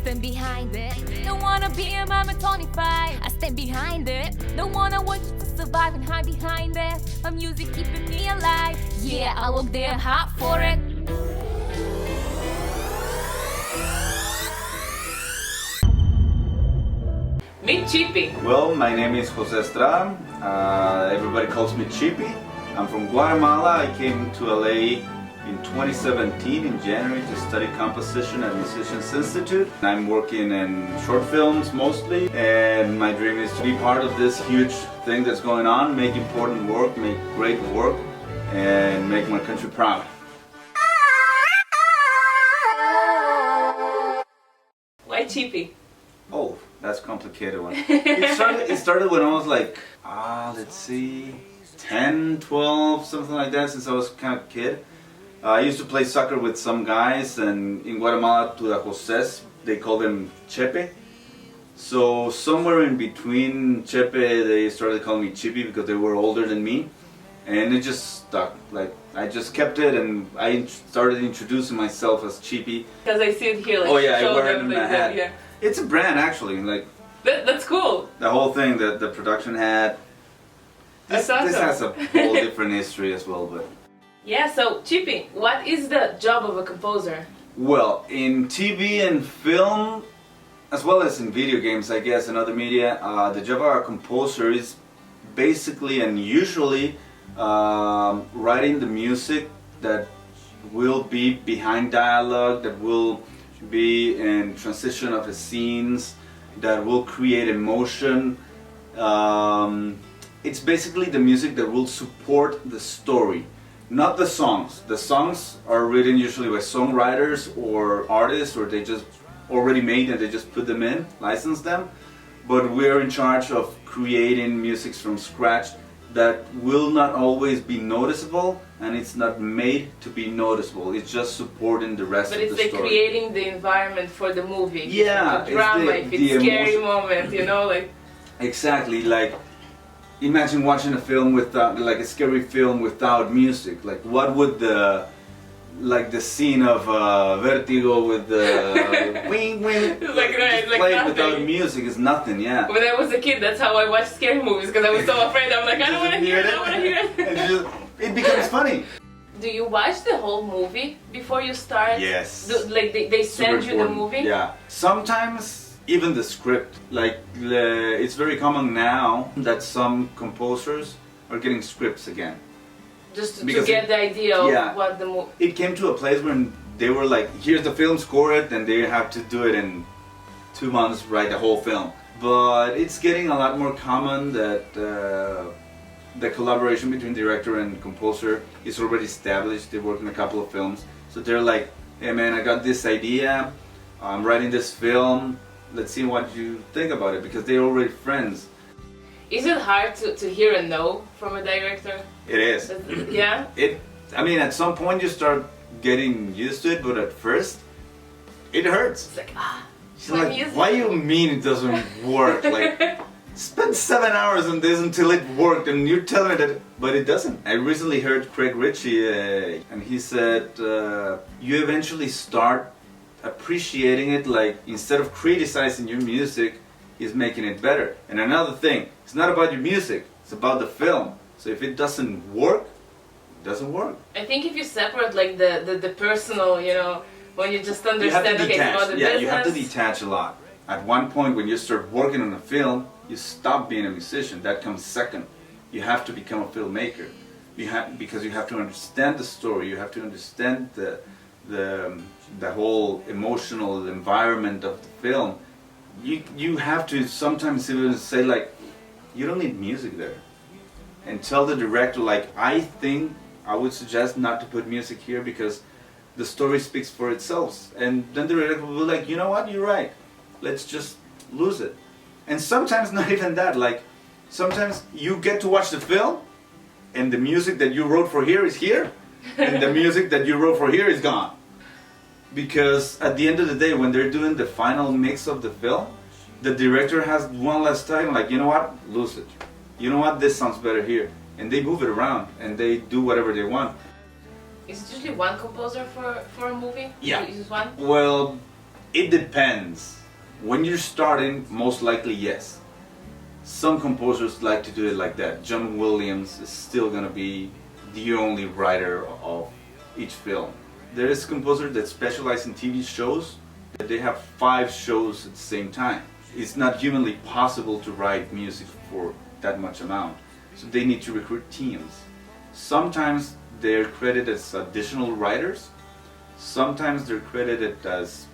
stand behind it. Don't wanna be a mama 25. I stand behind it. Don't wanna watch you to survive and hide behind it. My music keeping me alive. Yeah, I work there hard for it. Meet Chipi. Well, my name is Chipi Estrada. Everybody calls me Chipi. I'm from Guatemala. I came to LA in 2017 in January to study composition at Musicians Institute. I'm working in short films mostly, and my dream is to be part of this huge thing that's going on, make important work, make great work, and make my country proud. Why Chipi? Oh, that's a complicated one. It started when I was like, let's see, 10, 12, something like that, since I was kind of a kid. I used to play soccer with some guys, and in Guatemala, to the Joses, they call them Chepe. So somewhere in between Chepe, they started calling me Chipi because they were older than me. And it just stuck. Like, I just kept it, and I started introducing myself as Chipi. Because I see it here, like, oh yeah, I show wear it them in like my that, hat. yeah. It's a brand actually, like That's cool. the whole thing, the production hat. This That's awesome. This has a whole different history as well, but. Yeah, so Chipi, what is the job of a composer? Well, in TV and film, as well as in video games, I guess, and other media, the job of a composer is basically and usually writing the music that will be behind dialogue, that will be in transition of the scenes, that will create emotion. It's basically the music that will support the story, not the songs. The songs are written usually by songwriters or artists, or they just already made and they just put them in, license them. But we're in charge of creating music from scratch that will not always be noticeable, and it's not made to be noticeable. It's just supporting the rest But of the it's like story. creating the environment for the movie. Yeah, the drama, if it's the scary emotion. moment, you know, like. Exactly, like imagine watching a film without, like a scary film without music. Like what would the scene of Vertigo with the wing wing Like, right, just like played nothing. without music is nothing, yeah. When I was a kid, that's how I watched scary movies, because I was so afraid. I'm like, I don't want to hear it, I don't want to hear it. It becomes funny. Do you watch the whole movie before you start? Yes. Like they send you the movie? Yeah. Sometimes even the script. Like it's very common now that some composers are getting scripts again. Just to Because get the idea of yeah. what the movie... It came to a place when they were like, here's the film, score it, and they have to do it in 2 months, write the whole film. But it's getting a lot more common that the collaboration between director and composer is already established. They work in a couple of films. So they're like, hey man, I got this idea, I'm writing this film, let's see what you think about it, because they're already friends. Is it hard to hear a no from a director? It is. Yeah? I mean, at some point you start getting used to it, but at first, it hurts. It's like, She's like, why you mean it doesn't work? Like, spend 7 hours on this until it worked, and you're telling me that, but it doesn't. I recently heard Craig Ritchie, and he said, you eventually start appreciating it, like, instead of criticizing your music, he's making it better. And another thing, it's not about your music, it's about the film. So if it doesn't work, it doesn't work. I think if you separate like the personal, you know, when you just understand okay, it's about the business. You have to detach a lot. At one point when you start working on a film, you stop being a musician. That comes second. You have to become a filmmaker. Because you have to understand the story, you have to understand the whole emotional environment of the film. You have to sometimes even say like, you don't need music there. And tell the director like, I think I would suggest not to put music here because the story speaks for itself. And then the director will be like, you know what, you're right. Let's just lose it. And sometimes not even that, like sometimes you get to watch the film and the music that you wrote for here is here and the music that you wrote for here is gone. Because at the end of the day, when they're doing the final mix of the film, the director has one last time, like, you know what, lose it. You know what, this sounds better here. And they move it around and they do whatever they want. Is it usually one composer for a movie? Yeah. Is it one? Well, It depends. When you're starting, most likely yes. Some composers like to do it like that. John Williams is still gonna be the only writer of each film. There is composers that specialize in TV shows. They have 5 shows at the same time. It's not humanly possible to write music for that much amount. So they need to recruit teams. Sometimes they're credited as additional writers. Sometimes they're credited as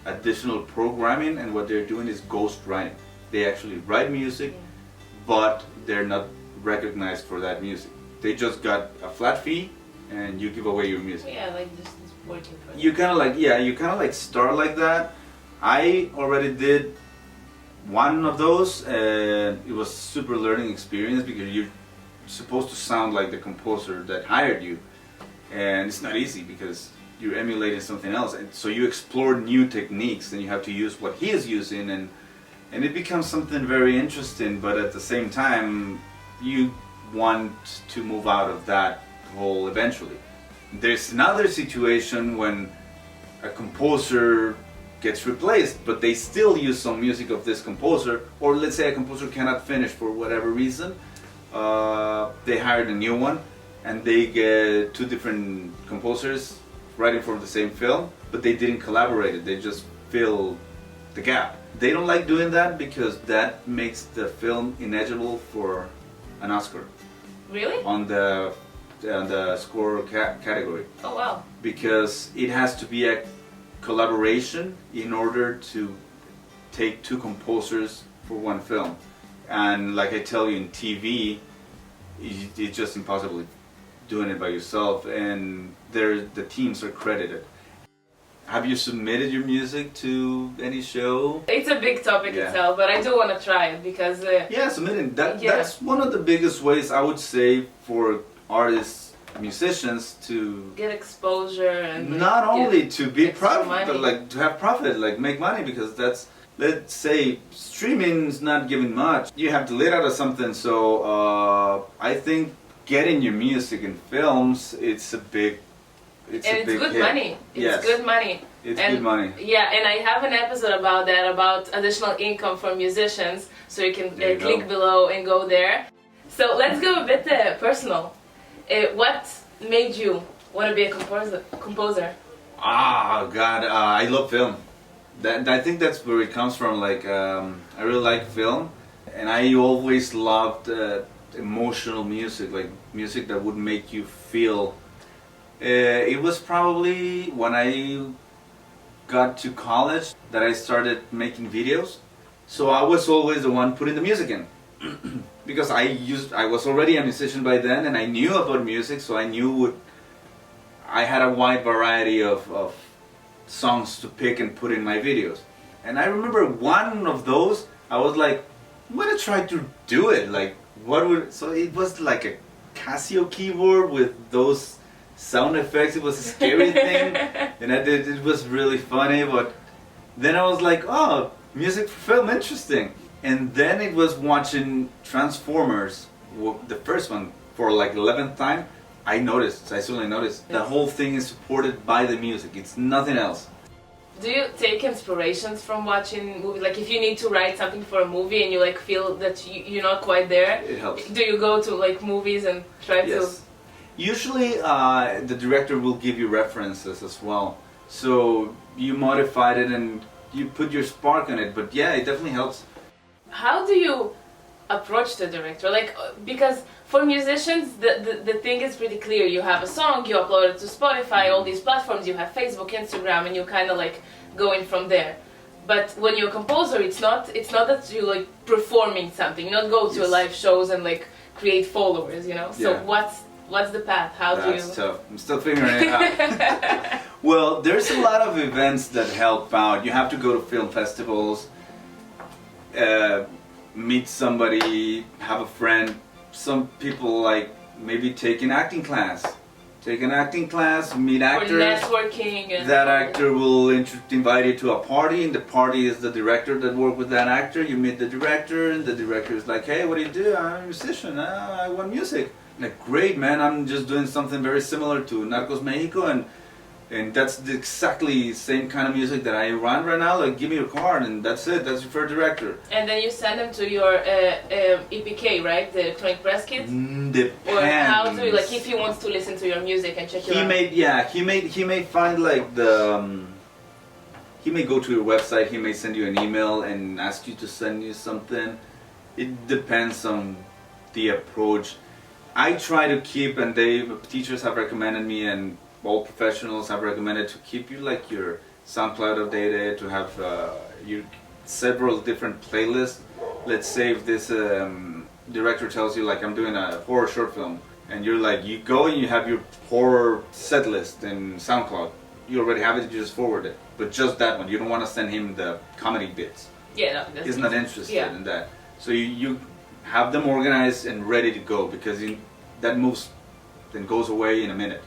additional programming, and what they're doing is ghost writing. They actually write music, but they're not recognized for that music. They just got a flat fee, and you give away your music. Yeah, like just working for them. You kind of like, yeah, you kind of like start like that. I already did one of those, and it was super learning experience because you're supposed to sound like the composer that hired you, and it's not easy because you're emulating something else, and so you explore new techniques and you have to use what he is using, and it becomes something very interesting, but at the same time you want to move out of that hole eventually. There's another situation when a composer gets replaced, but they still use some music of this composer, or let's say a composer cannot finish for whatever reason. They hired a new one, and they get 2 different composers writing for the same film, but they didn't collaborate. They just fill the gap. They don't like doing that because that makes the film ineligible for an Oscar. Really? On the score category. Oh wow. Because it has to be a collaboration in order to take 2 composers for one film. And like I tell you, in TV, it's just impossible doing it by yourself, and the teams are credited. Have you submitted your music to any show? It's a big topic itself, but I do want to try it because... yeah, submitting. That's one of the biggest ways, I would say, for artists, musicians to... get exposure and... not only to be profit, but money. like to have profit, like make money, because that's... let's say streaming's not giving much. You have to live out of something, so I think getting your music in films, it's a big and a it's big good hit. money. It's good money. It's and, good money. Yeah, and I have an episode about that, about additional income for musicians, so you can click below and go there. So let's go a bit personal. What made you want to be a composer? Ah, God, I love film. I think that's where it comes from. Like, I really like film, and I always loved emotional music, like music that would make you feel. It was probably when I got to college that I started making videos. So I was always the one putting the music in. Because I was already a musician by then, and I knew about music, so I had a wide variety of songs to pick and put in my videos. And I remember one of those, I was like, I'm gonna try to do it. Like, so it was like a Casio keyboard with those sound effects. It was a scary thing, and it was really funny, but then I was like, oh, music for film, interesting. And then it was watching Transformers, the first one, for like 11th time. I suddenly noticed the whole thing is supported by the music. It's nothing else. Do you take inspirations from watching movies? Like if you need to write something for a movie and you like feel that you're not quite there, it helps. Do you go to like movies and try to? Usually the director will give you references as well. So you modified it and you put your spark on it. But yeah, it definitely helps. How do you approach the director? Like, because for musicians, the thing is pretty clear. You have a song, you upload it to Spotify, all these platforms, you have Facebook, Instagram, and you kind of like going from there. But when you're a composer, it's not that you like performing something. You don't go to live shows and like create followers, you know? So what's the path? That's tough. I'm still figuring it out. Well, there's a lot of events that help out. You have to go to film festivals, meet somebody, have a friend. Some people like maybe take an acting class. Meet actors. For networking. And that actor will invite you to a party, and the party is the director that worked with that actor. You meet the director, and the director is like, hey, what do you do? I'm a musician. I want music. Like, great, man, I'm just doing something very similar to Narcos Mexico, and And that's the exactly same kind of music that I run right now. Like, give me your card, and that's it. That's your first director. And then you send them to your EPK, right? The electronic press kit. Depends. Or how do you, like, if he wants to listen to your music and check your He may find like the he may go to your website, he may send you an email and ask you to send you something. It depends on the approach. I try to keep, and teachers have recommended me, and all professionals have recommended to keep like your SoundCloud updated, to have your several different playlists. Let's say if this director tells you, like, I'm doing a horror short film, and you're like, you go and you have your horror set list in SoundCloud. You already have it, you just forward it. But just that one, you don't want to send him the comedy bits. Yeah, no, he's not interested in that. So you have them organized and ready to go, because that moves then goes away in a minute.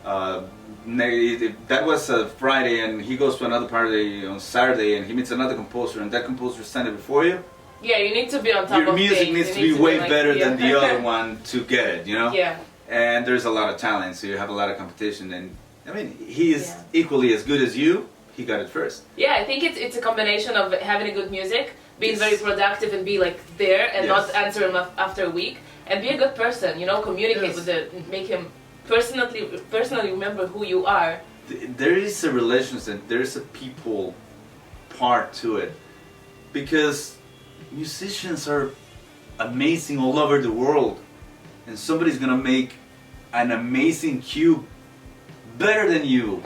If that was a Friday and he goes to another party on Saturday and he meets another composer and that composer sent it before you. Yeah, you need to be on top of your music things. needs to be way better than the other one to get it, you know? Yeah. And there's a lot of talent, so you have a lot of competition. And I mean, he is equally as good as you. He got it first. Yeah, I think it's a combination of having a good music, being very productive and be like there and not answer him after a week, and be a good person, you know, communicate with make him personally remember who you are. There is a relationship, there is a people part to it, because musicians are amazing all over the world, and somebody's gonna make an amazing cue better than you,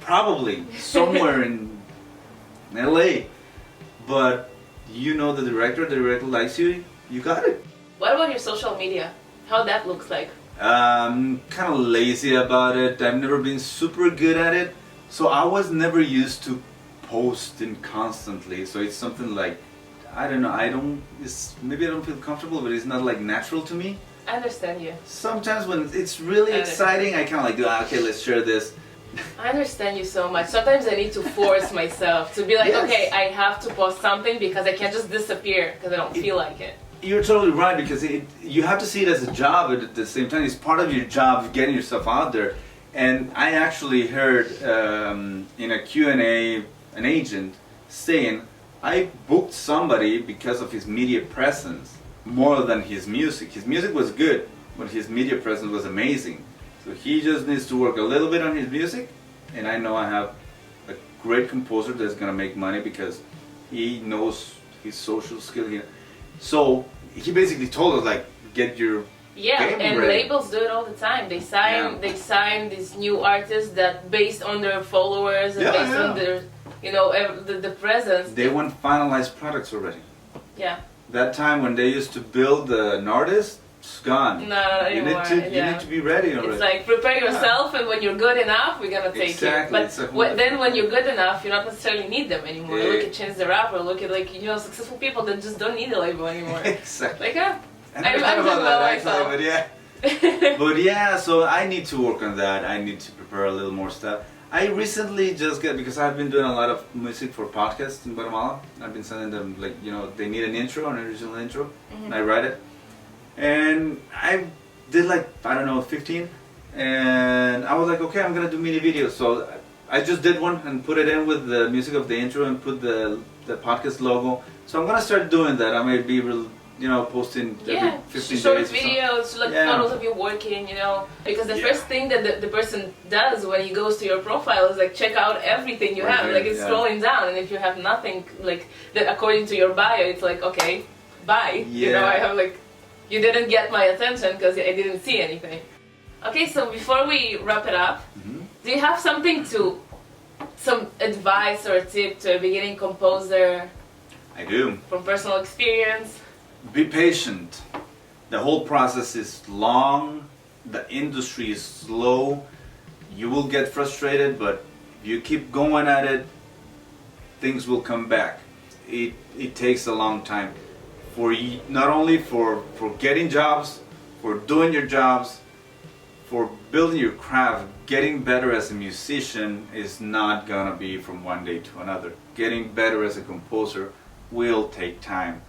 probably somewhere in LA, but you know the director likes you, you got it. What about your social media? How that looks like? Kind of lazy about it. I've never been super good at it, so I was never used to posting constantly. So it's something like, I don't know, maybe I don't feel comfortable, but it's not like natural to me. I understand you. Sometimes when it's really exciting, I kind of like do, okay, let's share this. I understand you so much. Sometimes I need to force myself to be like, okay, I have to post something because I can't just disappear because I don't feel like it. You're totally right, because you have to see it as a job, but at the same time, it's part of your job getting yourself out there. And I actually heard in a Q&A an agent saying, I booked somebody because of his media presence more than his music. His music was good, but his media presence was amazing. So he just needs to work a little bit on his music, and I know I have a great composer that's gonna make money because he knows his social skill here. So he basically told us, like, get your game and ready. Labels do it all the time. They sign these new artists that based on their followers and based on their, you know, the presence. They want finalized products already. Yeah. That time when they used to build an artist, it's gone. No, you need to be ready already. It's like, prepare yourself, and when you're good enough, we're gonna take you. But then when you're good enough, you don't necessarily need them anymore. Look at Chance the Rapper, look at, like, you know, successful people that just don't need a label anymore. Exactly. Like, I never thought about that actually, but yeah. But yeah, so I need to work on that. I need to prepare a little more stuff. I recently just because I've been doing a lot of music for podcasts in Guatemala. I've been sending them, like, you know, they need an original intro, and I write it. And I did like, I don't know, 15, and I was like, okay, I'm gonna do mini videos. So I just did one and put it in with the music of the intro and put the podcast logo. So I'm gonna start doing that. I may be, posting every 15 short days. videos, like photos of you working, you know. Because the first thing that the person does when he goes to your profile is like check out everything you have. Like it's scrolling down, and if you have nothing like that according to your bio, it's like, okay, bye. Yeah. You know, I have like, you didn't get my attention because I didn't see anything. Okay, so before we wrap it up, do you have some advice or a tip to a beginning composer? I do. From personal experience? Be patient. The whole process is long. The industry is slow. You will get frustrated, but if you keep going at it, things will come back. It takes a long time. Not only for getting jobs, for doing your jobs, for building your craft. Getting better as a musician is not gonna be from one day to another. Getting better as a composer will take time.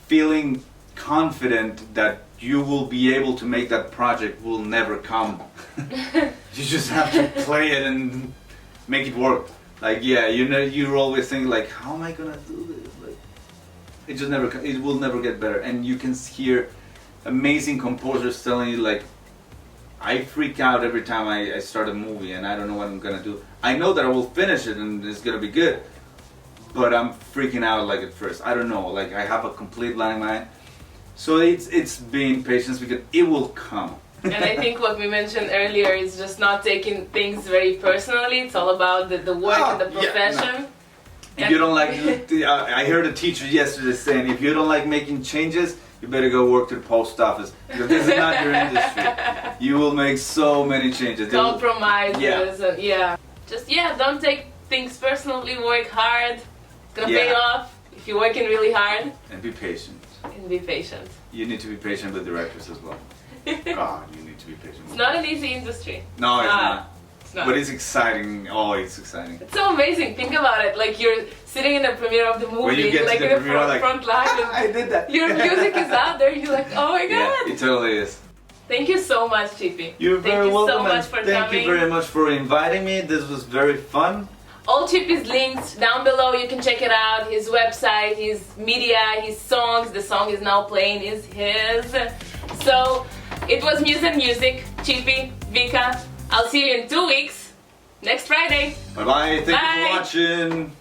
Feeling confident that you will be able to make that project will never come. You just have to play it and make it work. Like, yeah, you know, you're always thinking like, how am I gonna do this? Like, it will never get better. And you can hear amazing composers telling you like, I freak out every time I start a movie and I don't know what I'm gonna do. I know that I will finish it and it's gonna be good, but I'm freaking out like at first. I don't know, like I have a complete blank mind. So it's being patient because it will come. And I think what we mentioned earlier is just not taking things very personally. It's all about the work and the profession. Yeah, no. If you don't like, I heard a teacher yesterday saying, if you don't like making changes, you better go work to the post office because this is not your industry. You will make so many changes. Compromises and just don't take things personally. Work hard. It's gonna pay off if you're working really hard. And be patient. And be patient. You need to be patient with directors as well. God, you need to be patient. It's not an easy industry. No, it's not. It's not. But it's exciting. Oh, it's exciting. It's so amazing. Think about it. Like you're sitting in the premiere of the movie, when you get like to the in the front line. I did that. Your music is out there. You're like, oh my god. Yeah, it totally is. Thank you so much, Chipi. You're very welcome. Thank you so much for coming. Thank you very much for inviting me. This was very fun. All Chipi's links down below. You can check it out. His website, his media, his songs. The song is now playing is his. So it was Muzzandmusic. Chipi, Vika. I'll see you in 2 weeks. Next Friday. Bye bye. Thank you for watching.